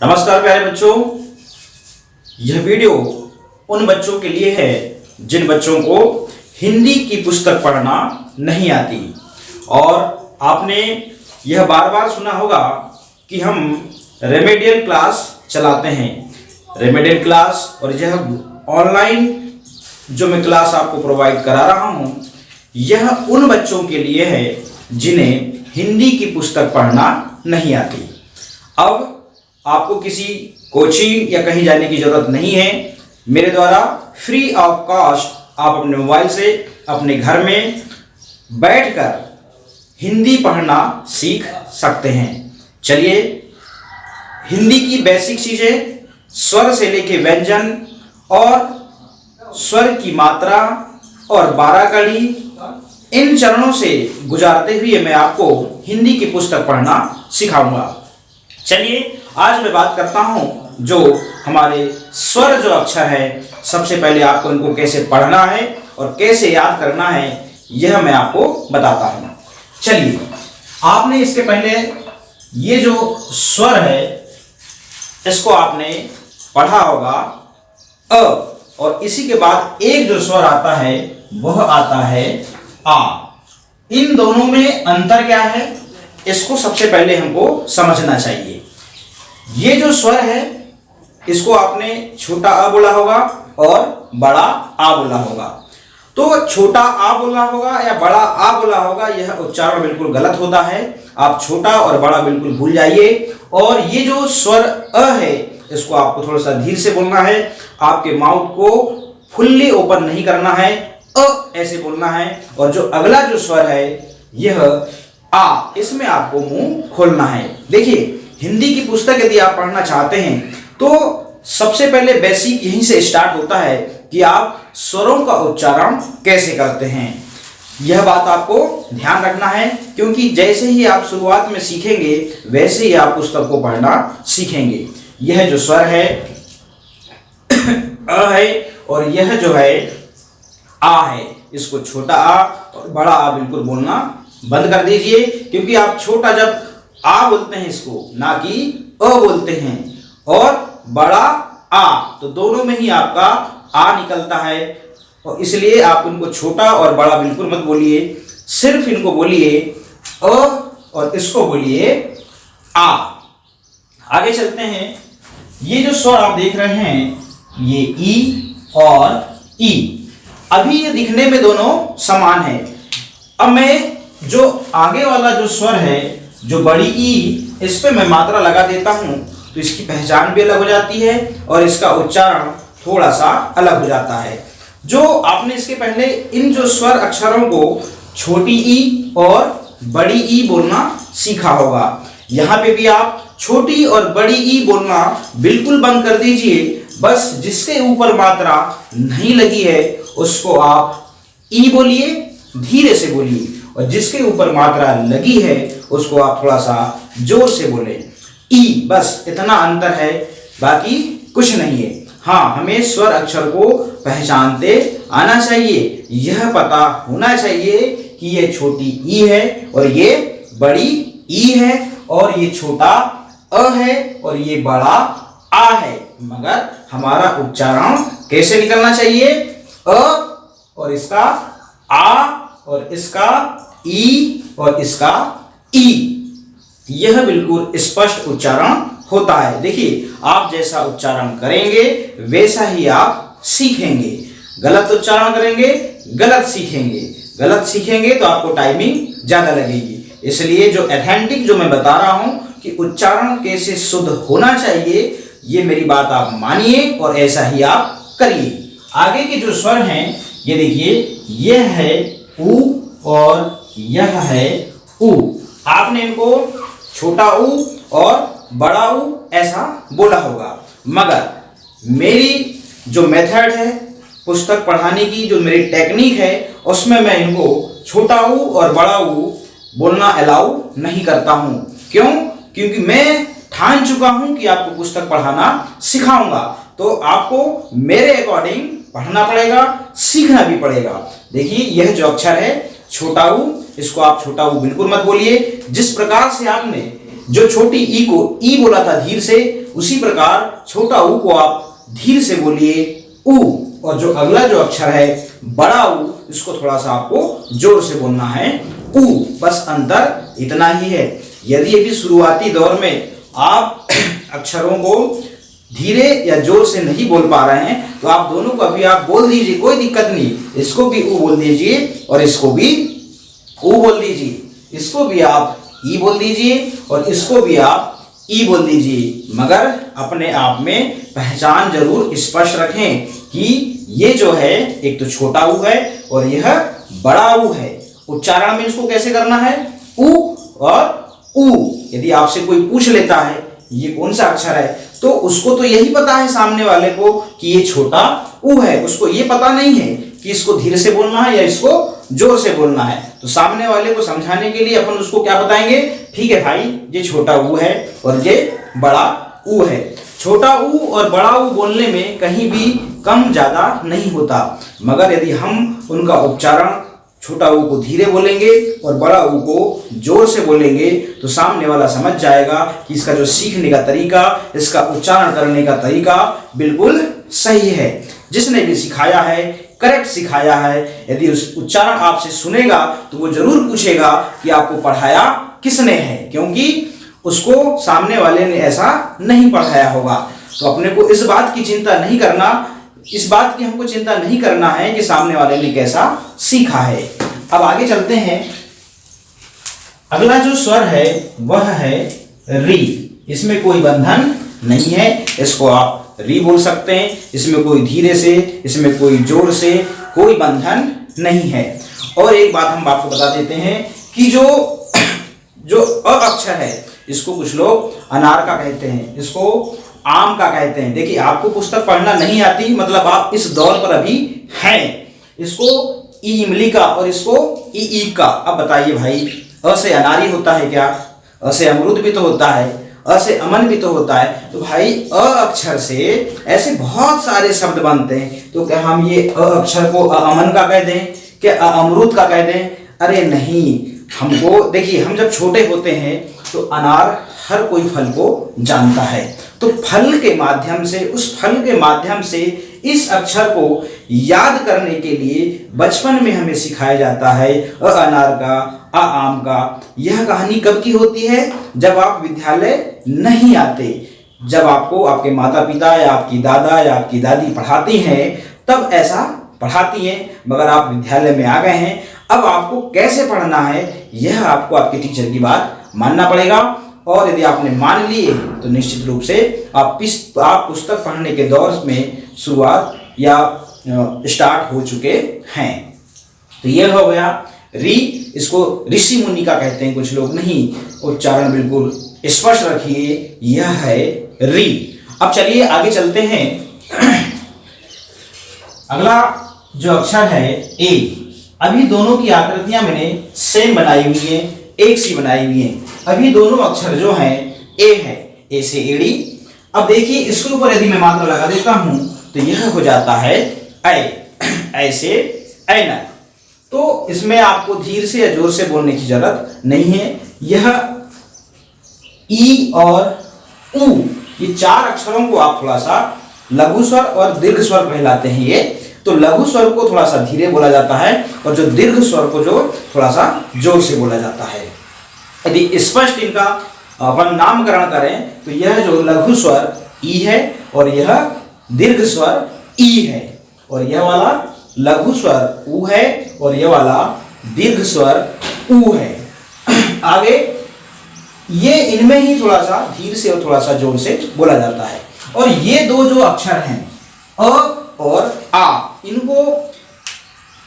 नमस्कार प्यारे बच्चों, यह वीडियो उन बच्चों के लिए है जिन बच्चों को हिंदी की पुस्तक पढ़ना नहीं आती। और आपने यह बार बार सुना होगा कि हम रेमेडियल क्लास चलाते हैं। रेमेडियल क्लास और यह ऑनलाइन जो मैं क्लास आपको प्रोवाइड करा रहा हूं, यह उन बच्चों के लिए है जिन्हें हिंदी की पुस्तक पढ़ना नहीं आती। अब आपको किसी कोचिंग या कहीं जाने की जरूरत नहीं है। मेरे द्वारा फ्री ऑफ कॉस्ट आप अपने मोबाइल से अपने घर में बैठकर हिंदी पढ़ना सीख सकते हैं। चलिए, हिंदी की बेसिक चीजें, स्वर से लेके व्यंजन और स्वर की मात्रा और बारह कड़ी, इन चरणों से गुजारते हुए मैं आपको हिंदी की पुस्तक पढ़ना सिखाऊंगा। चलिए, आज मैं बात करता हूं जो हमारे स्वर जो अक्षर है, सबसे पहले आपको इनको कैसे पढ़ना है और कैसे याद करना है, यह मैं आपको बताता हूं। चलिए, आपने इसके पहले ये जो स्वर है इसको आपने पढ़ा होगा अ, और इसी के बाद एक जो स्वर आता है वह आता है आ। इन दोनों में अंतर क्या है, इसको सबसे पहले हमको समझना चाहिए। ये जो स्वर है इसको आपने छोटा आ बोला होगा और बड़ा आ बोला होगा। तो छोटा आ बोला होगा या बड़ा आ बोला होगा, यह उच्चारण बिल्कुल गलत होता है। आप छोटा और बड़ा बिल्कुल भूल जाइए। और ये जो स्वर अ है इसको आपको थोड़ा सा धीरे से बोलना है। आपके माउथ को फुल्ली ओपन नहीं करना है, अ ऐसे बोलना है। और जो अगला जो स्वर है यह आ, इसमें आपको मुंह खोलना है। देखिए, हिंदी की पुस्तक यदि आप पढ़ना चाहते हैं तो सबसे पहले बेसिक यहीं से स्टार्ट होता है कि आप स्वरों का उच्चारण कैसे करते हैं। यह बात आपको ध्यान रखना है, क्योंकि जैसे ही आप शुरुआत में सीखेंगे वैसे ही आप पुस्तक को पढ़ना सीखेंगे। यह जो स्वर है अ है और यह जो है आ है, इसको छोटा आ और बड़ा आ बिल्कुल बोलना बंद कर दीजिए, क्योंकि आप छोटा जब आ बोलते हैं इसको, ना कि अ बोलते हैं, और बड़ा आ तो दोनों में ही आपका आ निकलता है। और इसलिए आप इनको छोटा और बड़ा बिल्कुल मत बोलिए, सिर्फ इनको बोलिए अ और इसको बोलिए आ। आगे चलते हैं। ये जो स्वर आप देख रहे हैं ये ई और ई, अभी ये दिखने में दोनों समान है। अब मैं जो आगे वाला जो स्वर है, जो बड़ी ई, इस पे मैं मात्रा लगा देता हूं तो इसकी पहचान भी अलग हो जाती है और इसका उच्चारण थोड़ा सा अलग हो जाता है। जो आपने इसके पहले इन जो स्वर अक्षरों को छोटी ई और बड़ी ई बोलना सीखा होगा, यहाँ पे भी आप छोटी और बड़ी ई बोलना बिल्कुल बंद कर दीजिए। बस जिसके ऊपर मात्रा नहीं लगी है उसको आप ई बोलिए, धीरे से बोलिए, और जिसके ऊपर मात्रा लगी है उसको आप थोड़ा सा जोर से बोले, ई। बस इतना अंतर है, बाकी कुछ नहीं है। हाँ, हमें स्वर अक्षर को पहचानते आना चाहिए। यह पता होना चाहिए कि ये छोटी ई है और ये बड़ी ई है, और ये छोटा अ है और ये बड़ा आ है। मगर हमारा उच्चारण कैसे निकलना चाहिए, अ और इसका आ और इसका ई और इसका ई, यह बिल्कुल स्पष्ट उच्चारण होता है। देखिए, आप जैसा उच्चारण करेंगे वैसा ही आप सीखेंगे। गलत उच्चारण करेंगे गलत सीखेंगे, गलत सीखेंगे तो आपको टाइमिंग ज्यादा लगेगी। इसलिए जो ऑथेंटिक जो मैं बता रहा हूं कि उच्चारण कैसे शुद्ध होना चाहिए, ये मेरी बात आप मानिए और ऐसा ही आप करिए। आगे के जो स्वर हैं ये देखिए, यह है ऊ और यह है ऊ। आपने इनको छोटा ऊ और बड़ा ऊ ऐसा बोला होगा, मगर मेरी जो मेथड है पुस्तक पढ़ाने की, जो मेरी टेक्निक है, उसमें मैं इनको छोटा ऊ और बड़ा ऊ बोलना अलाउ नहीं करता हूं। क्यों? क्योंकि मैं ठान चुका हूं कि आपको पुस्तक पढ़ाना सिखाऊंगा, तो आपको मेरे अकॉर्डिंग पढ़ना पड़ेगा, सीखना भी पड़ेगा। देखिए, यह जो अक्षर है छोटा ऊ, इसको आप छोटा ऊ बिल्कुल मत बोलिए। जिस प्रकार से आपने जो छोटी ई को ई बोला था धीर से, उसी प्रकार छोटा ऊ को आप धीर से बोलिए ऊ। और जो अगला जो अक्षर है बड़ा ऊ, इसको थोड़ा सा आपको जोर से बोलना है ऊ। बस अंतर इतना ही है। यदि अभी शुरुआती दौर में आप अक्षरों को धीरे या जोर से नहीं बोल पा रहे हैं तो आप दोनों को अभी आप बोल दीजिए, कोई दिक्कत नहीं। इसको भी ऊ बोल दीजिए और इसको भी ऊ बोल दीजिए। इसको भी आप ई बोल दीजिए और इसको भी आप ई बोल दीजिए, मगर अपने आप में पहचान जरूर स्पष्ट रखें कि ये जो है एक तो छोटा ऊ है और यह बड़ा ऊ है। उच्चारण में इसको कैसे करना है, ऊ और ऊ। यदि आपसे कोई पूछ लेता है ये कौन सा अक्षर है, तो उसको तो यही पता है सामने वाले को कि ये छोटा ऊ है, उसको ये पता नहीं है कि इसको धीरे से बोलना है या इसको जोर से बोलना है। तो सामने वाले को समझाने के लिए अपन उसको क्या बताएंगे, ठीक है भाई ये छोटा ऊ है और ये बड़ा ऊ है। छोटा ऊ और बड़ा ऊ बोलने में कहीं भी कम ज्यादा नहीं होता, मगर यदि हम उनका उच्चारण छोटा ऊ को धीरे बोलेंगे और बड़ा ऊ को जोर से बोलेंगे तो सामने वाला समझ जाएगा कि इसका जो सीखने का तरीका, इसका उच्चारण करने का तरीका बिल्कुल सही है। जिसने भी सिखाया है, करेक्ट सिखाया है, यदि उस उच्चारण आपसे सुनेगा तो वो जरूर पूछेगा कि आपको पढ़ाया किसने है, क्योंकि उसको सामने वाले ने ऐसा नहीं पढ़ाया होगा। तो अपने को इस बात की चिंता नहीं करना, इस बात की हमको चिंता नहीं करना है कि सामने वाले ने कैसा सीखा है। अब आगे चलते हैं। अगला जो स्वर है वह है री। इसमें कोई बंधन नहीं है, इसको आप री बोल सकते हैं। इसमें कोई धीरे से, इसमें कोई जोर से, कोई बंधन नहीं है। और एक बात हम आपको बता देते हैं कि जो अ अक्षर है इसको कुछ लोग अनार का कहते हैं, इसको आम का कहते हैं। देखिए आपको पुस्तक पढ़ना नहीं आती, मतलब आप इस दौर पर अभी हैं। इसको ई इमली का और इसको ई का। अब बताइए भाई, अ से अनारी होता है क्या? अ से अमरूद भी तो होता है, अ से अमन भी तो होता है। तो भाई अ अक्षर से ऐसे बहुत सारे शब्द बनते हैं। तो क्या हम ये अ अक्षर को अमन का कह दें, क्या अमरूद का कह दें? अरे नहीं, हमको देखिए, हम जब छोटे होते हैं तो अनार हर कोई फल को जानता है। तो फल के माध्यम से, उस फल के माध्यम से इस अक्षर को याद करने के लिए बचपन में हमें सिखाया जाता है अ अनार का, अ आम का। यह कहानी कब की होती है? जब आप विद्यालय नहीं आते, जब आपको आपके माता पिता या आपकी दादा या आपकी दादी पढ़ाती हैं, तब ऐसा पढ़ाती हैं। मगर आप विद्यालय में आ गए हैं, अब आपको कैसे पढ़ना है यह आपको आपके टीचर की बात मानना पड़ेगा। और यदि आपने मान लिए तो निश्चित रूप से आप पुस्तक पढ़ने के दौर में शुरुआत या स्टार्ट हो चुके हैं। तो यह हो गया री। इसको ऋषि मुनि का कहते हैं कुछ लोग, नहीं, उच्चारण बिल्कुल स्पष्ट रखिए, यह है री। अब चलिए आगे चलते हैं। अगला जो अक्षर है ए। अभी दोनों की आकृतियां मैंने सेम बनाई हुई हैं, एक सी बनाई हुई हैं। अभी दोनों अक्षर जो हैं ए है, ए से एड़ी। अब देखिए इसके ऊपर यदि मैं मात्रा लगा देता हूं तो यह हो जाता है ऐ से ऐनक। तो इसमें आपको धीरे से या जोर से बोलने की जरूरत नहीं है। यह ई और ऊ, ये चार अक्षरों को आप थोड़ा सा लघु स्वर और दीर्घ स्वर कहलाते हैं। ये तो लघु स्वर को थोड़ा सा धीरे बोला जाता है और जो दीर्घ स्वर को जो थोड़ा सा जोर से बोला जाता है। यदि स्पष्ट इनका अपन नामकरण करें तो यह जो लघु स्वर ई है और यह दीर्घ स्वर ई है, और यह वाला लघु स्वर ऊ है और यह वाला दीर्घ स्वर ऊ है। आगे ये इनमें ही थोड़ा सा धीरे से और थोड़ा सा जोर से बोला जाता है। और ये दो जो अक्षर हैं अ और आ, इनको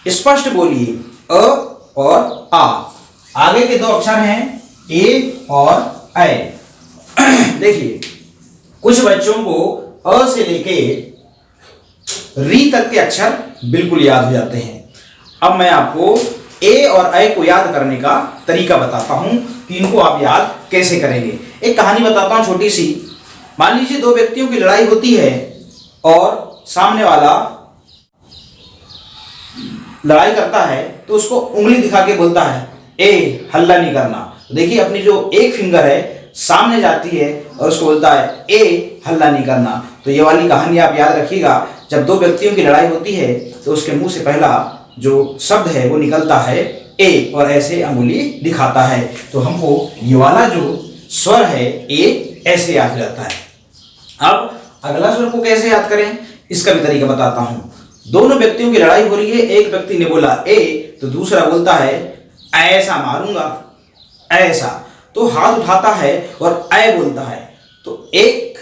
स्पष्ट बोलिए, अ और आ। आगे के दो अक्षर हैं ए और ऐ। देखिए कुछ बच्चों को अ से लेके री तक के अक्षर बिल्कुल याद हो जाते हैं। अब मैं आपको ए और ऐ को याद करने का तरीका बताता हूं कि इनको आप याद कैसे करेंगे। एक कहानी बताता हूं छोटी सी। मान लीजिए दो व्यक्तियों की लड़ाई होती है और सामने वाला लड़ाई करता है तो उसको उंगली दिखा के बोलता है ए हल्ला नहीं करना। तो देखिए अपनी जो एक फिंगर है सामने जाती है और उसको बोलता है ए, हल्ला नहीं करना। तो ये वाली कहानी आप याद रखिएगा, जब दो व्यक्तियों की लड़ाई होती है तो उसके मुंह से पहला जो शब्द है वो निकलता है ए, और ऐसे अंगुली दिखाता है। तो हमको ये वाला जो स्वर है ए, ऐसे याद हो जाता है। अब अगला स्वर को कैसे याद करें इसका भी तरीका बताता हूं। दोनों व्यक्तियों की लड़ाई हो रही है, एक व्यक्ति ने बोला ए तो दूसरा बोलता है ऐसा मारूंगा, ऐसा। तो हाथ उठाता है और ऐ बोलता है। तो एक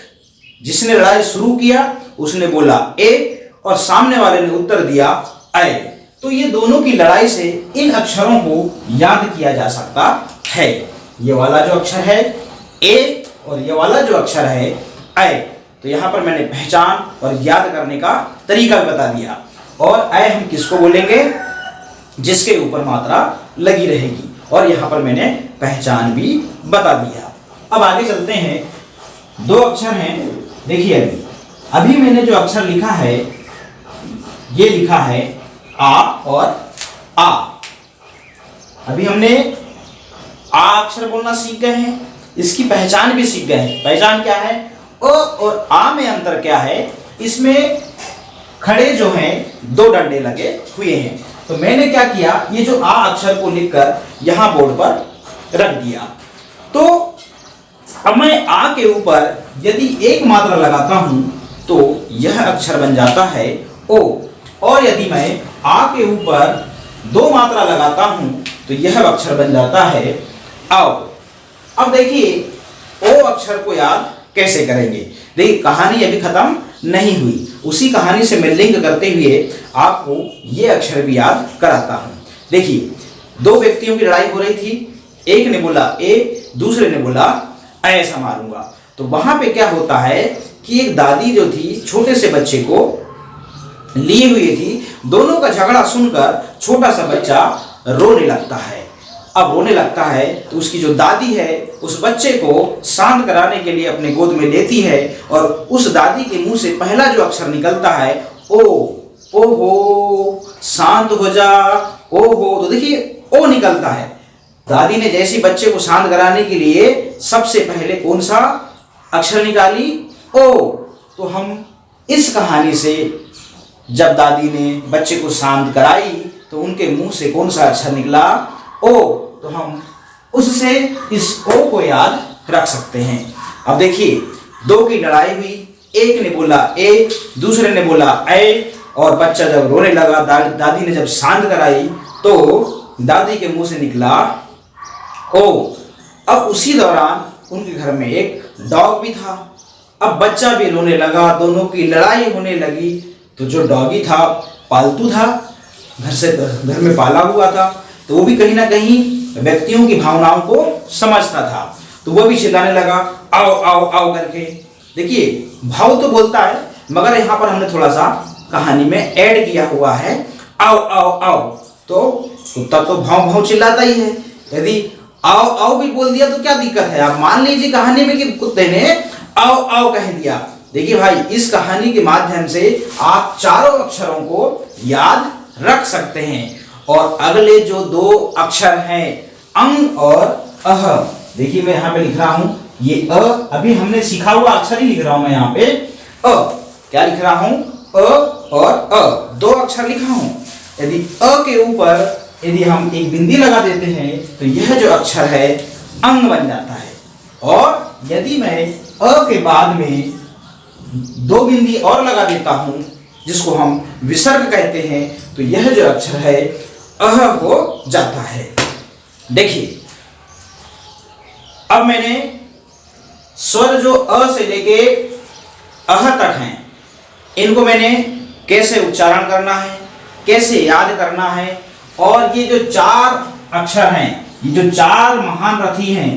जिसने लड़ाई शुरू किया उसने बोला ए और सामने वाले ने उत्तर दिया ऐ। तो ये दोनों की लड़ाई से इन अक्षरों को याद किया जा सकता है। ये वाला जो अक्षर है ए और ये वाला जो अक्षर है ऐ। तो यहां पर मैंने पहचान और याद करने का तरीका भी बता दिया। और ऐ हम किसको बोलेंगे, जिसके ऊपर मात्रा लगी रहेगी, और यहां पर मैंने पहचान भी बता दिया। अब आगे चलते हैं। दो अक्षर हैं, देखिए अभी मैंने जो अक्षर लिखा है ये लिखा है आ और आ। अभी हमने आ अक्षर बोलना सीख गए हैं, इसकी पहचान भी सीख गए हैं। पहचान क्या है, अ और आ में अंतर क्या है, इसमें खड़े जो हैं दो डंडे लगे हुए हैं। तो मैंने क्या किया, ये जो आ अक्षर को लिखकर यहां बोर्ड पर रख दिया। तो अब मैं आ के ऊपर यदि एक मात्रा लगाता हूं तो यह अक्षर बन जाता है ओ, और यदि मैं आ के ऊपर दो मात्रा लगाता हूं तो यह अक्षर बन जाता है आओ। अब देखिए ओ अक्षर को याद कैसे करेंगे। देखिए कहानी अभी खत्म नहीं हुई, उसी कहानी से मैं लिंक करते हुए आपको ये अक्षर भी याद कराता हूं। देखिए दो व्यक्तियों की लड़ाई हो रही थी, एक ने बोला ए, दूसरे ने बोला ऐसा मारूंगा। तो वहां पे क्या होता है कि एक दादी जो थी छोटे से बच्चे को लिए हुई थी, दोनों का झगड़ा सुनकर छोटा सा बच्चा रोने लगता है। अब रोने लगता है तो उसकी जो दादी है उस बच्चे को शांत कराने के लिए अपने गोद में लेती है, और उस दादी के मुंह से पहला जो अक्षर निकलता है ओ, ओहो, शांत हो जा, ओहो। तो देखिए ओ निकलता है। दादी ने जैसे बच्चे को शांत कराने के लिए सबसे पहले कौन सा अक्षर निकाली, ओ। तो हम इस कहानी से जब दादी ने बच्चे को शांत कराई तो उनके मुंह से कौन सा अक्षर निकला, ओ। तो हम उससे इस ओ को याद रख सकते हैं। अब देखिए दो की लड़ाई हुई, एक ने बोला ए, दूसरे ने बोला ऐ, और बच्चा जब रोने लगा, दादी ने जब शांत कराई तो दादी के मुंह से निकला ओ। अब उसी दौरान उनके घर में एक डॉग भी था। अब बच्चा भी रोने लगा, दोनों की लड़ाई होने लगी। तो जो डॉगी था पालतू था, घर में पाला हुआ था, तो वो भी कहीं ना कहीं व्यक्तियों की भावनाओं को समझता था। तो वो भी चिल्लाने लगा आओ आओ आओ करके। देखिए भाव तो बोलता है, मगर यहाँ पर हमने थोड़ा सा कहानी में ऐड किया हुआ है आओ आओ आओ। तो कुत्ता तो भाव भाव चिल्लाता ही है, यदि आओ आओ भी बोल दिया तो क्या दिक्कत है। आप मान लीजिए कहानी में कि कुत्ते ने आओ आओ कह दिया। देखिए भाई इस कहानी के माध्यम से आप चारों अक्षरों को याद रख सकते हैं। और अगले जो दो अक्षर हैं अंग और अह, देखिए मैं यहाँ पे लिख रहा हूं ये अ, अभी हमने सीखा हुआ अक्षर ही लिख रहा हूं मैं यहाँ पे अ। क्या लिख रहा हूं, अ और अ, दो अक्षर लिखा हूं। यदि अ के ऊपर यदि हम एक बिंदी लगा देते हैं तो यह जो अक्षर है अंग बन जाता है। और यदि मैं अ के बाद में दो बिंदी और लगा देता हूं जिसको हम विसर्ग कहते हैं, तो यह जो अक्षर है अह हो जाता है। देखिए अब मैंने स्वर जो अ से लेके अह तक हैं, इनको मैंने कैसे उच्चारण करना है, कैसे याद करना है, और ये जो चार अक्षर हैं, ये जो चार महान रथी हैं,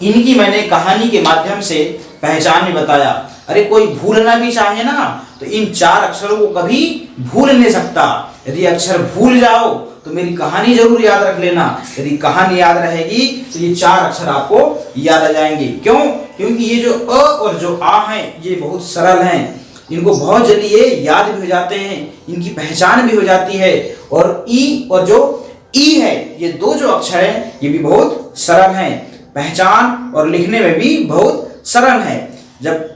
इनकी मैंने कहानी के माध्यम से पहचान भी बताया। अरे कोई भूलना भी चाहे ना तो इन चार अक्षरों को कभी भूल नहीं सकता। यदि अक्षर भूल जाओ तो मेरी कहानी जरूर याद रख लेना। यदि कहानी याद रहेगी तो ये चार अक्षर आपको याद आ जाएंगे। क्यों? क्योंकि ये जो अ और जो आ हैं ये बहुत सरल हैं, इनको बहुत जल्दी ये याद भी हो जाते हैं, इनकी पहचान भी हो जाती है। और ई और जो ई है, ये दो जो अक्षर हैं ये भी बहुत सरल हैं। पहचान और लिखने में भी बहुत सरल है। जब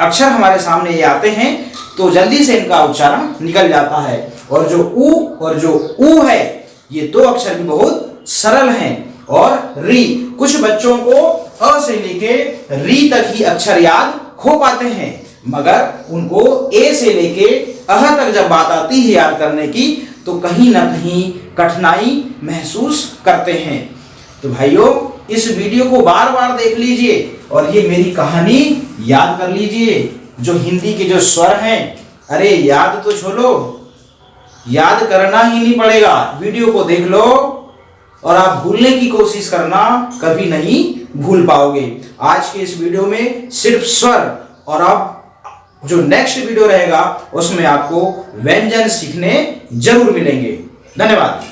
अक्षर हमारे सामने ये आते हैं तो जल्दी से इनका उच्चारण निकल जाता है। और जो उ और जो ऊ है ये दो अक्षर भी बहुत सरल हैं। और री, कुछ बच्चों को अ से लेके री तक ही अक्षर याद हो पाते हैं, मगर उनको ए से लेके अह तक जब बात आती है याद करने की तो कहीं ना कहीं कठिनाई महसूस करते हैं। तो भाइयों, इस वीडियो को बार बार देख लीजिए और ये मेरी कहानी याद कर लीजिए। जो हिंदी के जो स्वर हैं, अरे याद तो छोड़ो, याद करना ही नहीं पड़ेगा, वीडियो को देख लो और आप भूलने की कोशिश करना, कभी नहीं भूल पाओगे। आज के इस वीडियो में सिर्फ स्वर, और अब जो नेक्स्ट वीडियो रहेगा उसमें आपको व्यंजन सीखने जरूर मिलेंगे। धन्यवाद।